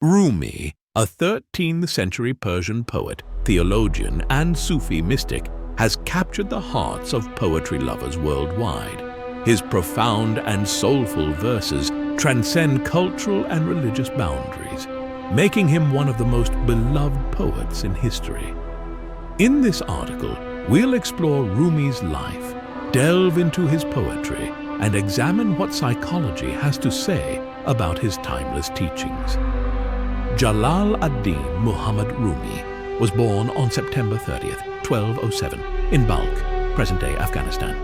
Rumi, a 13th century Persian poet, theologian, and Sufi mystic, has captured the hearts of poetry lovers worldwide. His profound and soulful verses transcend cultural and religious boundaries, making him one of the most beloved poets in history. In this article, we'll explore Rumi's life, delve into his poetry, and examine what psychology has to say about his timeless teachings. Jalal ad-Din Muhammad Rumi was born on September 30th, 1207, in Balkh, present-day Afghanistan.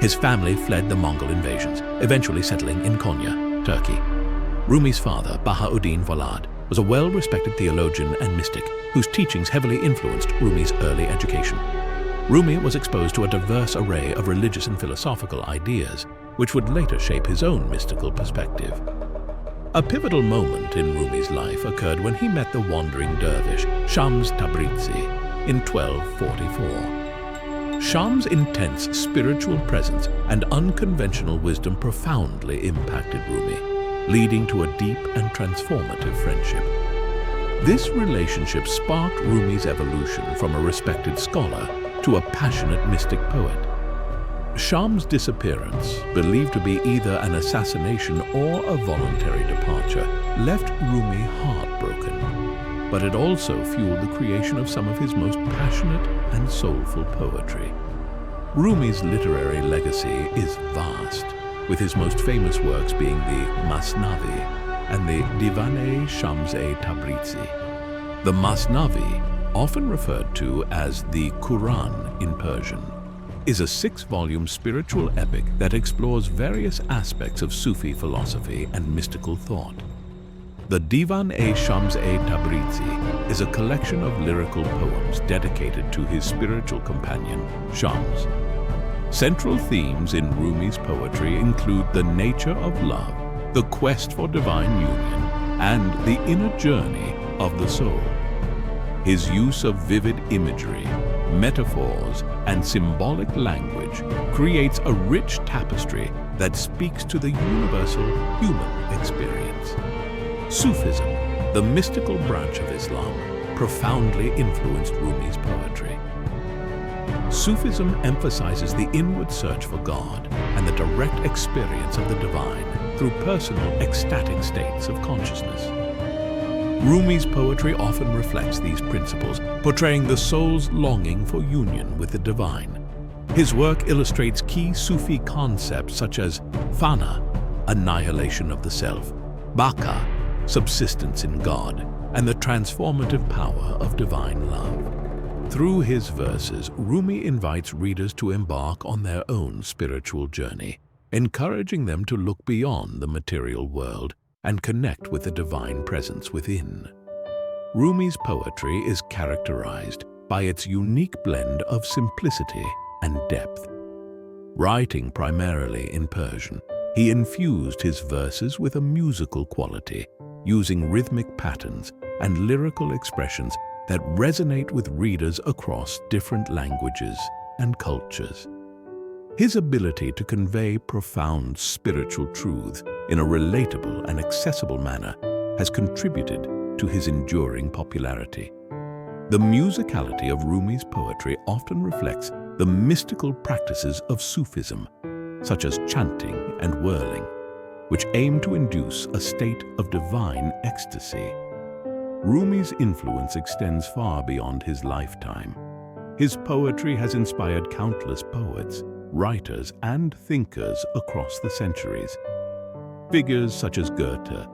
His family fled the Mongol invasions, eventually settling in Konya, Turkey. Rumi's father, Bahauddin Volad, was a well-respected theologian and mystic whose teachings heavily influenced Rumi's early education. Rumi was exposed to a diverse array of religious and philosophical ideas, which would later shape his own mystical perspective. A pivotal moment in Rumi's life occurred when he met the wandering dervish Shams Tabrizi in 1244. Shams' intense spiritual presence and unconventional wisdom profoundly impacted Rumi, leading to a deep and transformative friendship. This relationship sparked Rumi's evolution from a respected scholar to a passionate mystic poet. Shams' disappearance, believed to be either an assassination or a voluntary departure, left Rumi heartbroken, but it also fueled the creation of some of his most passionate and soulful poetry. Rumi's literary legacy is vast, with his most famous works being the Masnavi and the Divan-e Shams Tabrizi. The Masnavi, often referred to as the Quran in Persian, is a 6-volume spiritual epic that explores various aspects of Sufi philosophy and mystical thought. The Divan-e Shams Tabrizi is a collection of lyrical poems dedicated to his spiritual companion, Shams. Central themes in Rumi's poetry include the nature of love, the quest for divine union, and the inner journey of the soul. His use of vivid imagery, metaphors, and symbolic language creates a rich tapestry that speaks to the universal human experience. Sufism, the mystical branch of Islam, profoundly influenced Rumi's poetry. Sufism emphasizes the inward search for God and the direct experience of the divine through personal ecstatic states of consciousness. Rumi's poetry often reflects these principles, portraying the soul's longing for union with the divine. His work illustrates key Sufi concepts such as fana, annihilation of the self, baka, subsistence in God, and the transformative power of divine love. Through his verses, Rumi invites readers to embark on their own spiritual journey, encouraging them to look beyond the material world and connect with the divine presence within. Rumi's poetry is characterized by its unique blend of simplicity and depth. Writing primarily in Persian, he infused his verses with a musical quality, using rhythmic patterns and lyrical expressions that resonate with readers across different languages and cultures. His ability to convey profound spiritual truths in a relatable and accessible manner has contributed to his enduring popularity. The musicality of Rumi's poetry often reflects the mystical practices of Sufism, such as chanting and whirling, which aim to induce a state of divine ecstasy. Rumi's influence extends far beyond his lifetime. His poetry has inspired countless poets, writers, and thinkers across the centuries. Figures such as Goethe,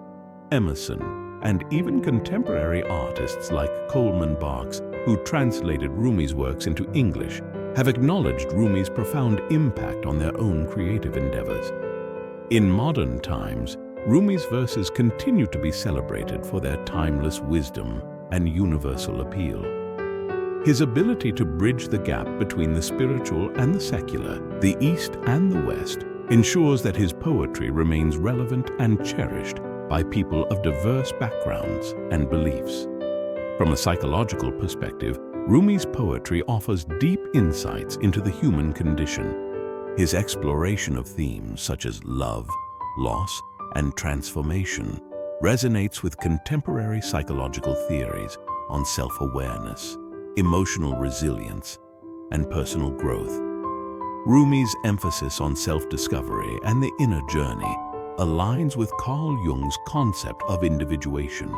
Emerson, and even contemporary artists like Coleman Barks, who translated Rumi's works into English, have acknowledged Rumi's profound impact on their own creative endeavors. In modern times, Rumi's verses continue to be celebrated for their timeless wisdom and universal appeal. His ability to bridge the gap between the spiritual and the secular, the East and the West, ensures that his poetry remains relevant and cherished by people of diverse backgrounds and beliefs. From a psychological perspective, Rumi's poetry offers deep insights into the human condition. His exploration of themes such as love, loss, and transformation resonates with contemporary psychological theories on self-awareness, emotional resilience, and personal growth. Rumi's emphasis on self-discovery and the inner journey aligns with Carl Jung's concept of individuation,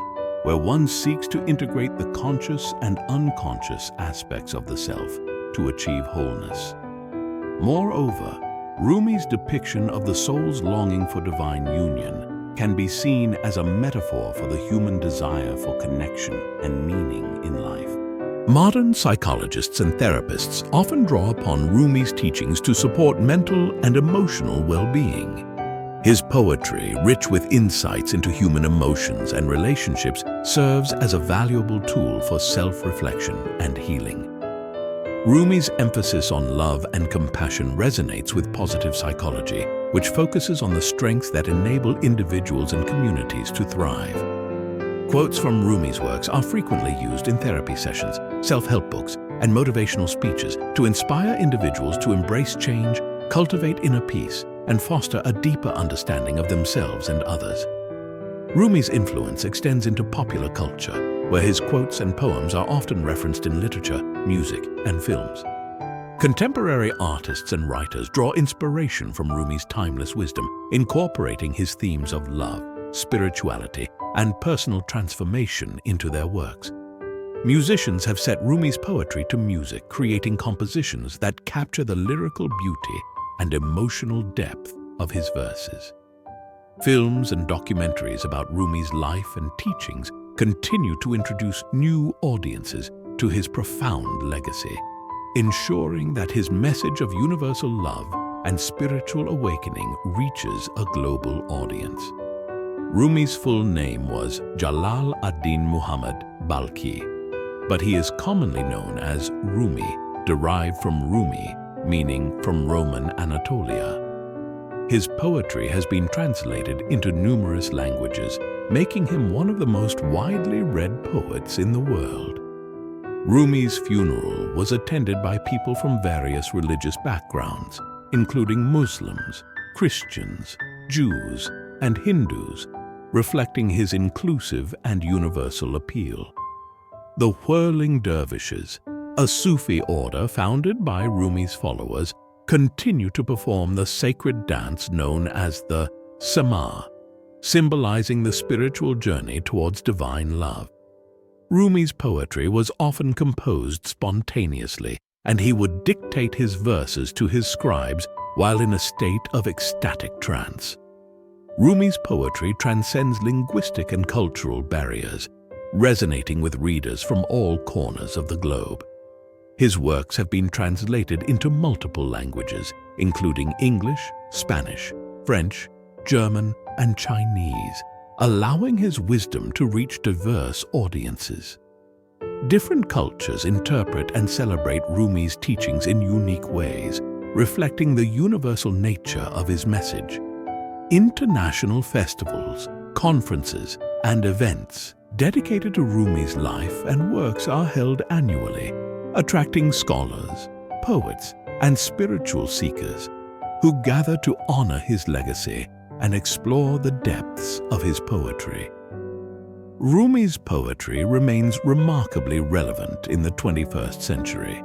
where one seeks to integrate the conscious and unconscious aspects of the self to achieve wholeness. Moreover, Rumi's depiction of the soul's longing for divine union can be seen as a metaphor for the human desire for connection and meaning in life. Modern psychologists and therapists often draw upon Rumi's teachings to support mental and emotional well-being. His poetry, rich with insights into human emotions and relationships, serves as a valuable tool for self-reflection and healing. Rumi's emphasis on love and compassion resonates with positive psychology, which focuses on the strengths that enable individuals and communities to thrive. Quotes from Rumi's works are frequently used in therapy sessions, self-help books, and motivational speeches to inspire individuals to embrace change, cultivate inner peace, and foster a deeper understanding of themselves and others. Rumi's influence extends into popular culture, where his quotes and poems are often referenced in literature, music, and films. Contemporary artists and writers draw inspiration from Rumi's timeless wisdom, incorporating his themes of love, spirituality, and personal transformation into their works. Musicians have set Rumi's poetry to music, creating compositions that capture the lyrical beauty and emotional depth of his verses. Films and documentaries about Rumi's life and teachings continue to introduce new audiences to his profound legacy, ensuring that his message of universal love and spiritual awakening reaches a global audience. Rumi's full name was Jalal ad-Din Muhammad Balkhi, but he is commonly known as Rumi, derived from Rumi, meaning from Roman Anatolia. His poetry has been translated into numerous languages, making him one of the most widely read poets in the world. Rumi's funeral was attended by people from various religious backgrounds, including Muslims, Christians, Jews, and Hindus, reflecting his inclusive and universal appeal. The Whirling Dervishes, a Sufi order founded by Rumi's followers, continue to perform the sacred dance known as the Sama, symbolizing the spiritual journey towards divine love. Rumi's poetry was often composed spontaneously, and he would dictate his verses to his scribes while in a state of ecstatic trance. Rumi's poetry transcends linguistic and cultural barriers, resonating with readers from all corners of the globe. His works have been translated into multiple languages, including English, Spanish, French, German, and Chinese, allowing his wisdom to reach diverse audiences. Different cultures interpret and celebrate Rumi's teachings in unique ways, reflecting the universal nature of his message. International festivals, conferences, and events dedicated to Rumi's life and works are held annually, attracting scholars, poets, and spiritual seekers who gather to honor his legacy and explore the depths of his poetry. Rumi's poetry remains remarkably relevant in the 21st century,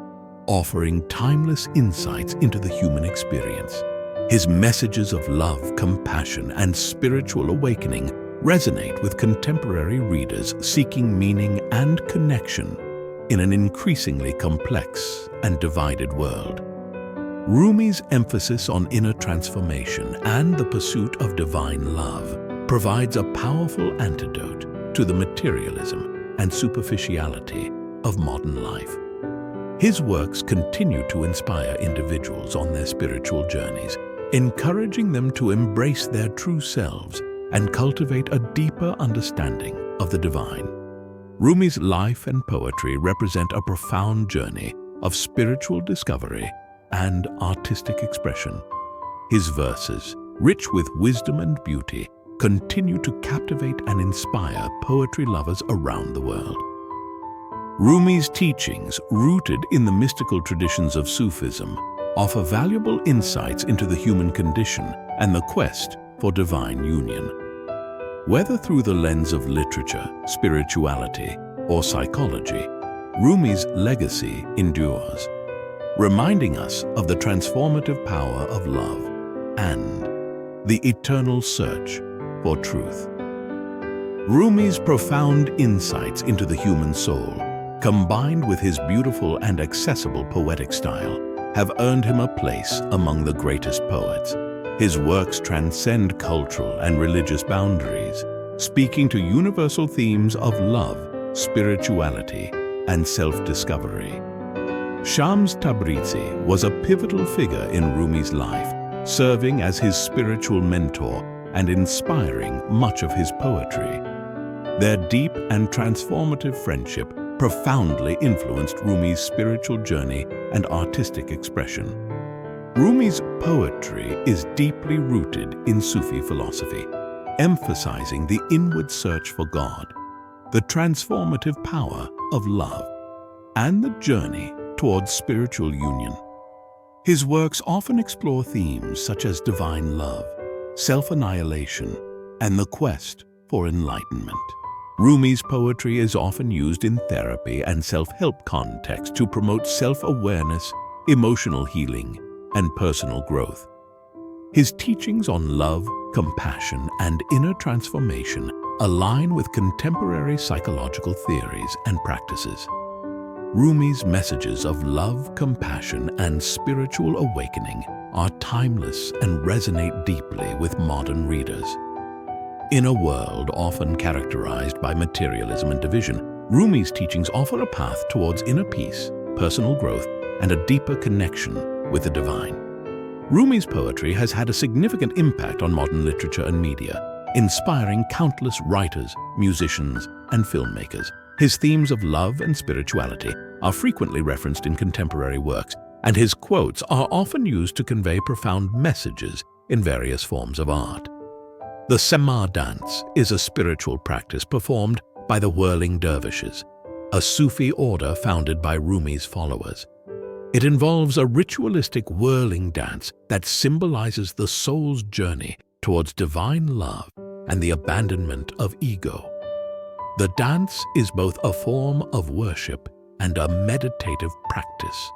offering timeless insights into the human experience. His messages of love, compassion, and spiritual awakening resonate with contemporary readers seeking meaning and connection in an increasingly complex and divided world. Rumi's emphasis on inner transformation and the pursuit of divine love provides a powerful antidote to the materialism and superficiality of modern life. His works continue to inspire individuals on their spiritual journeys, encouraging them to embrace their true selves and cultivate a deeper understanding of the divine. Rumi's life and poetry represent a profound journey of spiritual discovery and artistic expression. His verses, rich with wisdom and beauty, continue to captivate and inspire poetry lovers around the world. Rumi's teachings, rooted in the mystical traditions of Sufism, offer valuable insights into the human condition and the quest for divine union. Whether through the lens of literature, spirituality, or psychology, Rumi's legacy endures, reminding us of the transformative power of love and the eternal search for truth. Rumi's profound insights into the human soul, combined with his beautiful and accessible poetic style, have earned him a place among the greatest poets. His works transcend cultural and religious boundaries, speaking to universal themes of love, spirituality, and self-discovery. Shams Tabrizi was a pivotal figure in Rumi's life, serving as his spiritual mentor and inspiring much of his poetry. Their deep and transformative friendship profoundly influenced Rumi's spiritual journey and artistic expression. Rumi's poetry is deeply rooted in Sufi philosophy, emphasizing the inward search for God, the transformative power of love, and the journey towards spiritual union. His works often explore themes such as divine love, self-annihilation, and the quest for enlightenment. Rumi's poetry is often used in therapy and self-help contexts to promote self-awareness, emotional healing, and personal growth. His teachings on love, compassion, and inner transformation align with contemporary psychological theories and practices. Rumi's messages of love, compassion, and spiritual awakening are timeless and resonate deeply with modern readers. In a world often characterized by materialism and division, Rumi's teachings offer a path towards inner peace, personal growth, and a deeper connection with the divine. Rumi's poetry has had a significant impact on modern literature and media, inspiring countless writers, musicians, and filmmakers. His themes of love and spirituality are frequently referenced in contemporary works, and his quotes are often used to convey profound messages in various forms of art. The Sema dance is a spiritual practice performed by the whirling dervishes, a Sufi order founded by Rumi's followers. It involves a ritualistic whirling dance that symbolizes the soul's journey towards divine love and the abandonment of ego. The dance is both a form of worship and a meditative practice.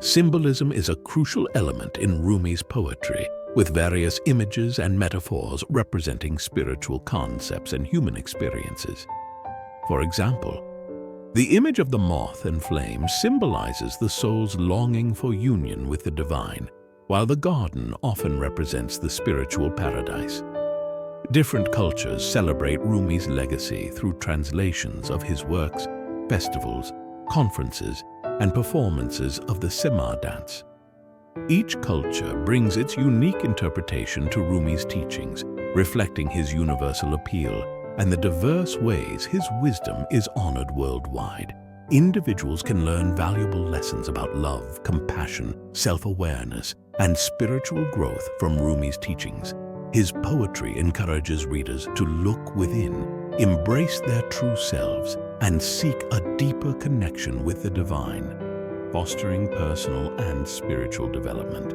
Symbolism is a crucial element in Rumi's poetry, with various images and metaphors representing spiritual concepts and human experiences. For example, the image of the moth and flame symbolizes the soul's longing for union with the divine, while the garden often represents the spiritual paradise. Different cultures celebrate Rumi's legacy through translations of his works, festivals, conferences, and performances of the Sema dance. Each culture brings its unique interpretation to Rumi's teachings, reflecting his universal appeal and the diverse ways his wisdom is honored worldwide. Individuals can learn valuable lessons about love, compassion, self-awareness, and spiritual growth from Rumi's teachings. His poetry encourages readers to look within, embrace their true selves, and seek a deeper connection with the divine, fostering personal and spiritual development.